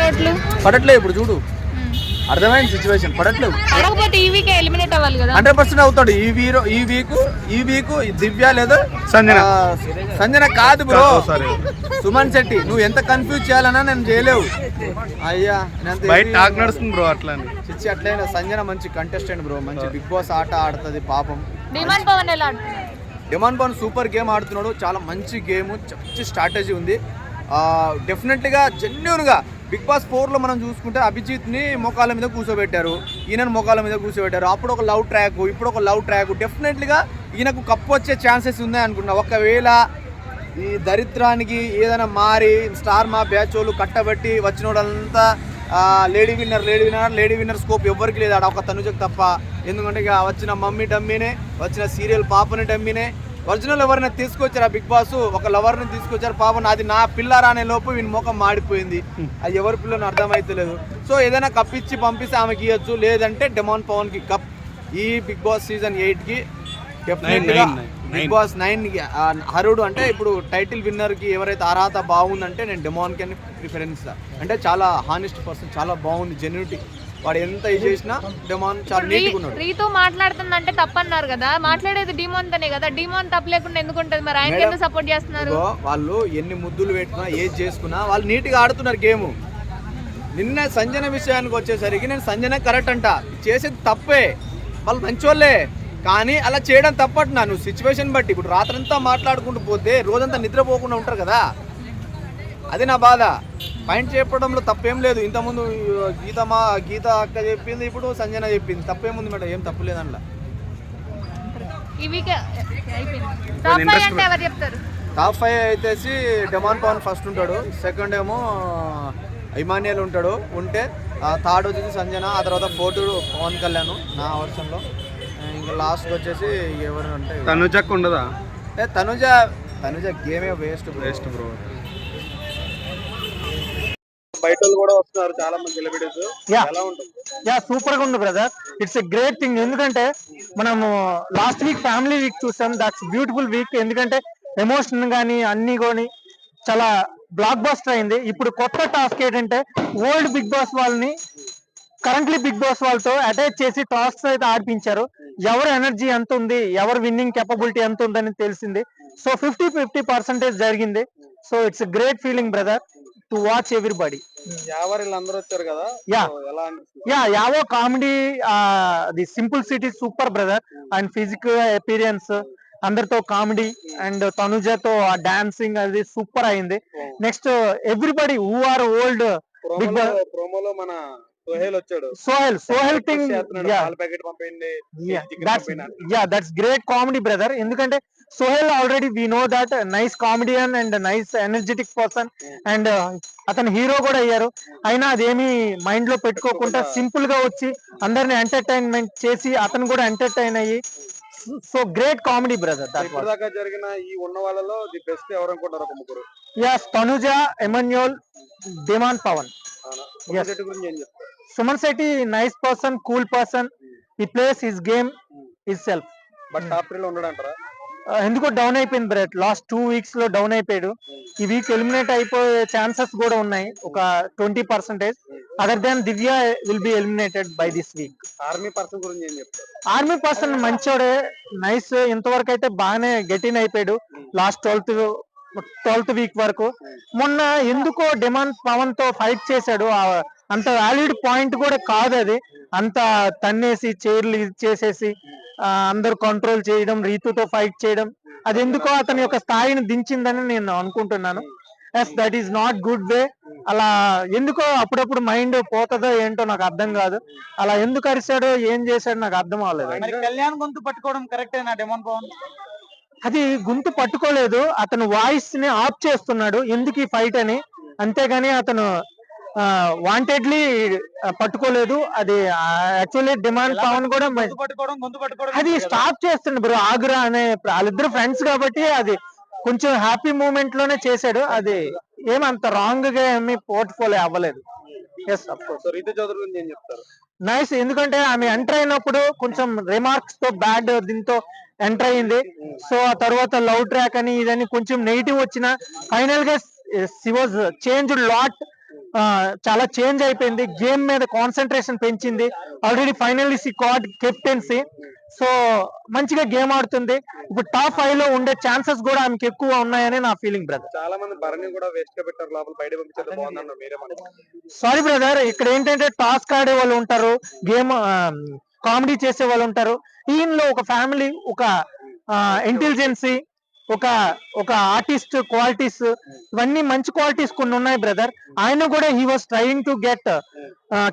ఓట్లు? పడట్లేదు ఇప్పుడు చూడు, అర్థమైంది సిచ్యువేషన్. పడట్లేదు. పడకపోతే ఈ వీక్ ఎలిమినేట్ అవ్వాలి కదా. 100% అవుతాడు ఈ వీక్ దివ్య లేదా సంజన కాదు బ్రో, సుమన్ శెట్టి. నువ్వు ఎంత కన్ఫ్యూజ్ చేయాలన్నా నేను చేయలేవు అయ్యా. టాక్ నడుస్తుంది బ్రో. అట్లా చిచ్చి అట్లయినా సంజన మంచి కంటెస్టెంట్ బ్రో, మంచి బిగ్ బాస్ ఆట ఆడుతుంది పాపం. డిమాండ్ పవన్ ఎలా ఆడుతున్నాడు? డిమాండ్ పవన్ సూపర్ గేమ్ ఆడుతున్నాడు, చాలా మంచి గేమ్, మంచి స్ట్రాటజీ ఉంది. డెఫినెట్లీగా జెన్యూన్గా బిగ్ బాస్ 4లో మనం చూసుకుంటే అభిజిత్ని మోకాళ్ళ మీద కూర్చోబెట్టారు, ఈయనను మోకాళ్ళ మీద కూర్చోబెట్టారు. అప్పుడు ఒక లవ్ ట్రాక్, ఇప్పుడు ఒక లవ్ ట్రాక్. డెఫినెట్లీగా ఈయనకు కప్పు వచ్చే ఛాన్సెస్ ఉన్నాయి అనుకుంటున్నా. ఒకవేళ ఈ దరిద్రానికి ఏదైనా మారి స్టార్ మా బ్యాచ్ వాళ్ళు కట్టబెట్టి వచ్చిన వాళ్ళంతా లేడీ విన్నర్ స్కోప్ ఎవరికి లేదు ఆడ, ఒక తనుజకు తప్ప. ఎందుకంటే ఇక వచ్చిన మమ్మీ డమ్మీనే, వచ్చిన సీరియల్ పాపని డమ్మీనే. ఒరిజినల్ ఎవరిని తీసుకొచ్చారు ఆ బిగ్ బాస్, ఒక లవర్ని తీసుకొచ్చారు పాపం. అది నా పిల్లరా అనే లోపు వీని ముఖం మాడిపోయింది. అది ఎవరి పిల్లని అర్థమైతలేదు. సో ఏదైనా కప్ ఇచ్చి పంపిస్తే ఆమెకి ఇవ్వచ్చు, లేదంటే డిమాండ్ పవన్కి కప్. ఈ బిగ్ బాస్ సీజన్ 8కి డెఫినెట్గా బిగ్ బాస్ 9కి హరుడు అంటే ఇప్పుడు టైటిల్ విన్నర్కి ఎవరైతే అర్హత బాగుందంటే నేను డిమాండ్కి అని ప్రిఫరెన్స్ ఇస్తాను. అంటే చాలా హానెస్ట్ పర్సన్, చాలా బాగుంది జెన్యూనిటీ. వాడు ఎంత ఇది చేసినా డిమాండ్ చాలా నీట్గా ఉన్నాడు. రీతు మాట్లాడుతుందంటే తప్పన్నారు కదా, మాట్లాడేది డిమాండ్ తనే కదా. డిమాండ్ తప్పు లేకుండా ఎందుకు ఉంటుంది మరి? ఆయనకి ఎందుకు సపోర్ట్ చేస్తున్నారు? వాళ్ళు ఎన్ని ముద్దులు పెట్టినా ఏది చేసుకున్నా వాళ్ళు నీట్గా ఆడుతున్నారు గేమ్. నిన్న సంజన విషయానికి వచ్చేసరికి నేను సంజన కరెక్ట్ అంట, చేసేది తప్పే, వాళ్ళు మంచోళ్ళే, కానీ అలా చేయడం తప్పట్నా. నువ్వు సిచ్యువేషన్ బట్టి ఇప్పుడు రాత్రంతా మాట్లాడుకుంటూ పోతే రోజంతా నిద్రపోకుండా ఉంటారు కదా, అది నా బాధ. పాయింట్ చెప్పడంలో తప్పేం లేదు. ఇంతకుముందు గీత అక్క చెప్పింది, ఇప్పుడు సంజన చెప్పింది, తప్పేముంది మేడం? ఏం తప్పు లేదు అందులో. టాప్ 5 అయితేసి డిమాండ్ పవన్ ఫస్ట్ ఉంటాడు, సెకండ్ ఏమో ఇమానియల్ ఉంటాడు, ఉంటే థర్డ్ వచ్చేసి సంజన, ఆ తర్వాత ఫోర్త్ పవన్ కళ్యాణ్ నా వర్షన్లో. ఇంకా లాస్ట్ వచ్చేసి ఎవరు అంటే తనుజకు ఉండదా? తనుజ గేమే వేస్ట్ బ్రో. బయట కూడా వస్తున్నారు చాలా మంది సెలబ్రిటీస్. ఎలా ఉంటుంది? సూపర్ గా ఉంది brother, it's a great thing. ఎందుకంటే మనము లాస్ట్ వీక్ ఫ్యామిలీ వీక్ చూసాం, దట్స్ బ్యూటిఫుల్ వీక్. ఎందుకంటే ఎమోషన్ గానీ అన్ని కొని చాలా బ్లాక్ బస్టర్ అయింది. ఇప్పుడు కొత్త టాస్క్ ఏంటంటే ఓల్డ్ బిగ్ బాస్ వాళ్ళని కరెంట్లీ బిగ్ బాస్ వాళ్ళతో అటాచ్ చేసి టాస్క్స్ అయితే ఆడిపించారు. ఎవరు ఎనర్జీ ఎంత ఉంది, ఎవరు విన్నింగ్ కెపబిలిటీ ఎంత ఉందని తెలిసింది. సో 50-50% జరిగింది. So it's great feeling brother to watch everybody. అందరూ వచ్చారు కదా, యావో comedy, the simple city super brother. And physical appearance అందరితో కామెడీ, అండ్ తనుజతో ఆ డాన్సింగ్ అది సూపర్ అయింది. Next everybody who are old Big Boss ప్రోమోలో మన Sohel thing, that's great comedy brother. ఎందుకంటే Sohel already we know that nice comedian and nice energetic person, and అతను hero కూడా అయ్యారు. అయినా అదేమి మైండ్ లో పెట్టుకోకుండా సింపుల్ గా వచ్చి అందరిని ఎంటర్టైన్మెంట్ చేసి అతను కూడా ఎంటర్టైన్ అయ్యి, సో గ్రేట్ కామెడీ బ్రదర్. జరిగిన ఈ ఉన్న వాళ్ళలో ది బెస్ట్ ఎవరు అనుకుంటారు? ఒక ముగ్గురు. Tanuja, Emmanuel, Demon Pavan. Suman Shetty nice person, cool person, ఈ plays his game his self. But top 3 లో ఉండడంటారా? ఎందుకో డౌన్ అయిపోయింది బ్రదర్, లాస్ట్ 2 weeks లో డౌన్ అయిపోయాడు. ఈ వీక్ ఎలిమినేట్ అయిపోయే ఛాన్సెస్ కూడా ఉన్నాయి, ఒక 20%. Other than Divya will be eliminated by this week. Army person గురించి ఏం చెప్తారు? ఆర్మీ పర్సన్ మంచోడే, నైస్. ఇంతవరకు అయితే బాగానే గెటిన్ అయిపోయాడు లాస్ట్ 12th వీక్ వరకు. మొన్న ఎందుకో డిమాండ్ పవన్ తో ఫైట్ చేశాడు, అంత వ్యాలిడ్ పాయింట్ కూడా కాదు అది. అంత తన్నేసి చైర్లు చేసేసి అందరు కంట్రోల్ చేయడం, రీతుతో ఫైట్ చేయడం, అది ఎందుకో అతని యొక్క స్థాయిని దించిందని నేను అనుకుంటున్నాను. Yes, that is not good way. అలా ఎందుకో అప్పుడప్పుడు మైండ్ పోతుందో ఏంటో నాకు అర్థం కాదు. అలా ఎందుకు అరిశాడో ఏం చేశాడో నాకు అర్థం అవ్వలేదు. కళ్యాణ్ గొంతు పట్టుకోవడం కరెక్టేనా డిమాండ్ పవన్? అది గొంతు పట్టుకోలేదు, అతను వాయిస్ ని ఆఫ్ చేస్తున్నాడు ఎందుకు ఈ ఫైట్ అని, అంతేగాని అతను వాంటెడ్లీ పట్టుకోలేదు. అది యాక్చువల్లీ డిమాండ్ పవన్ కూడా అది స్టాప్ చేస్తుండే బ్రో, ఆగ్రా అనే వాళ్ళిద్దరు ఫ్రెండ్స్ కాబట్టి అది కొంచెం హ్యాపీ మూమెంట్ లోనే చేశాడు. అది ఏమంత రాంగ్ గా ఏమి పోర్ట్ఫోలియో అవ్వలేదు. Yes, of course. నైస్, ఎందుకంటే ఆమె ఎంటర్ అయినప్పుడు కొంచెం రిమార్క్స్ తో బ్యాడ్ దీంతో ఎంటర్ అయింది. సో ఆ తర్వాత లవ్ ట్రాక్ అని ఇదని కొంచెం నెగిటివ్ వచ్చిన ఫైనల్ గా షీ వాజ్ చేంజ్డ్ లాట్ చాలా చేంజ్ అయిపోయింది, గేమ్ మీద కాన్సన్ట్రేషన్ పెంచింది. Already finally she got captaincy. So మంచిగా గేమ్ ఆడుతుంది. ఇప్పుడు టాప్ 5 లో ఉండే ఛాన్సెస్ కూడా ఆమెకి ఎక్కువ ఉన్నాయని నా ఫీలింగ్ బ్రదర్. చాలా మంది భరణి కూడా వేస్ట్ గా పెట్టారు, లోపల బయట పంపించారు, బాగుందన్నారు, మీరేమన్నారు? సారీ బ్రదర్, ఇక్కడ ఏంటంటే టాస్క్ ఆడే వాళ్ళు ఉంటారు, గేమ్ కామెడీ చేసే వాళ్ళు ఉంటారు. ఈయనలో ఒక ఫ్యామిలీ, ఒక ఇంటెలిజెన్సీ, ఒక ఒక ఆర్టిస్ట్ క్వాలిటీస్, ఇవన్నీ మంచి క్వాలిటీస్ కొన్ని ఉన్నాయి బ్రదర్. ఆయన కూడా he was trying to get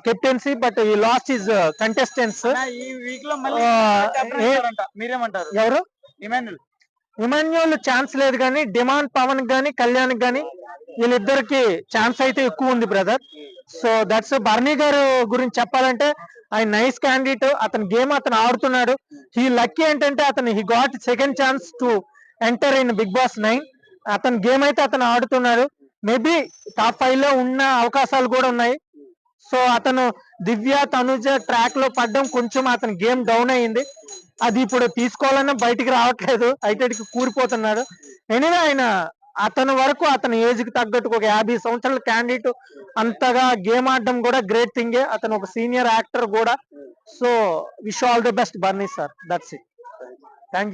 captaincy but ఈ లాస్ట్ హిస్ కంటెస్టెంట్స్. ఈ వీక్ లో మళ్ళీ captain అవుతారంట. మీరేమంటారు? ఎవరు? ఇమాన్యుల్. ఇమాన్యుల్ ఛాన్స్ లేదు, కానీ డిమాండ్ పవన్ గానీ కళ్యాణ్ గానీ వీళ్ళిద్దరికి ఛాన్స్ అయితే ఎక్కువ ఉంది బ్రదర్. సో దట్స్ బర్నీ గారు గురించి చెప్పాలంటే ఆయన నైస్ క్యాండిడేట్. అతని గేమ్ అతను ఆడుతున్నాడు. హీ లక్కీ ఏంటంటే అతను he got second chance to enter in Bigg Boss 9. అతని గేమ్ అయితే అతను ఆడుతున్నాడు. మేబీ టాప్ 5 లో ఉన్న అవకాశాలు కూడా ఉన్నాయి. సో అతను దివ్య తనుజ ట్రాక్ లో పడ్డం కొంచెం అతని గేమ్ డౌన్ అయింది. అది ఇప్పుడు తీసుకోవాలన్నా బయటికి రావట్లేదు, ఐటెడ్కి కూలిపోతున్నాడు. ఎనివే ఆయన అతని వరకు అతని ఏజ్ కి తగ్గట్టు ఒక 50 సంవత్సరాల క్యాండిడేట్ అంతగా గేమ్ ఆడడం కూడా గ్రేట్ థింగే. అతను ఒక సీనియర్ యాక్టర్ కూడా. So wish all the best బర్నీ sir. That's it. Thank you.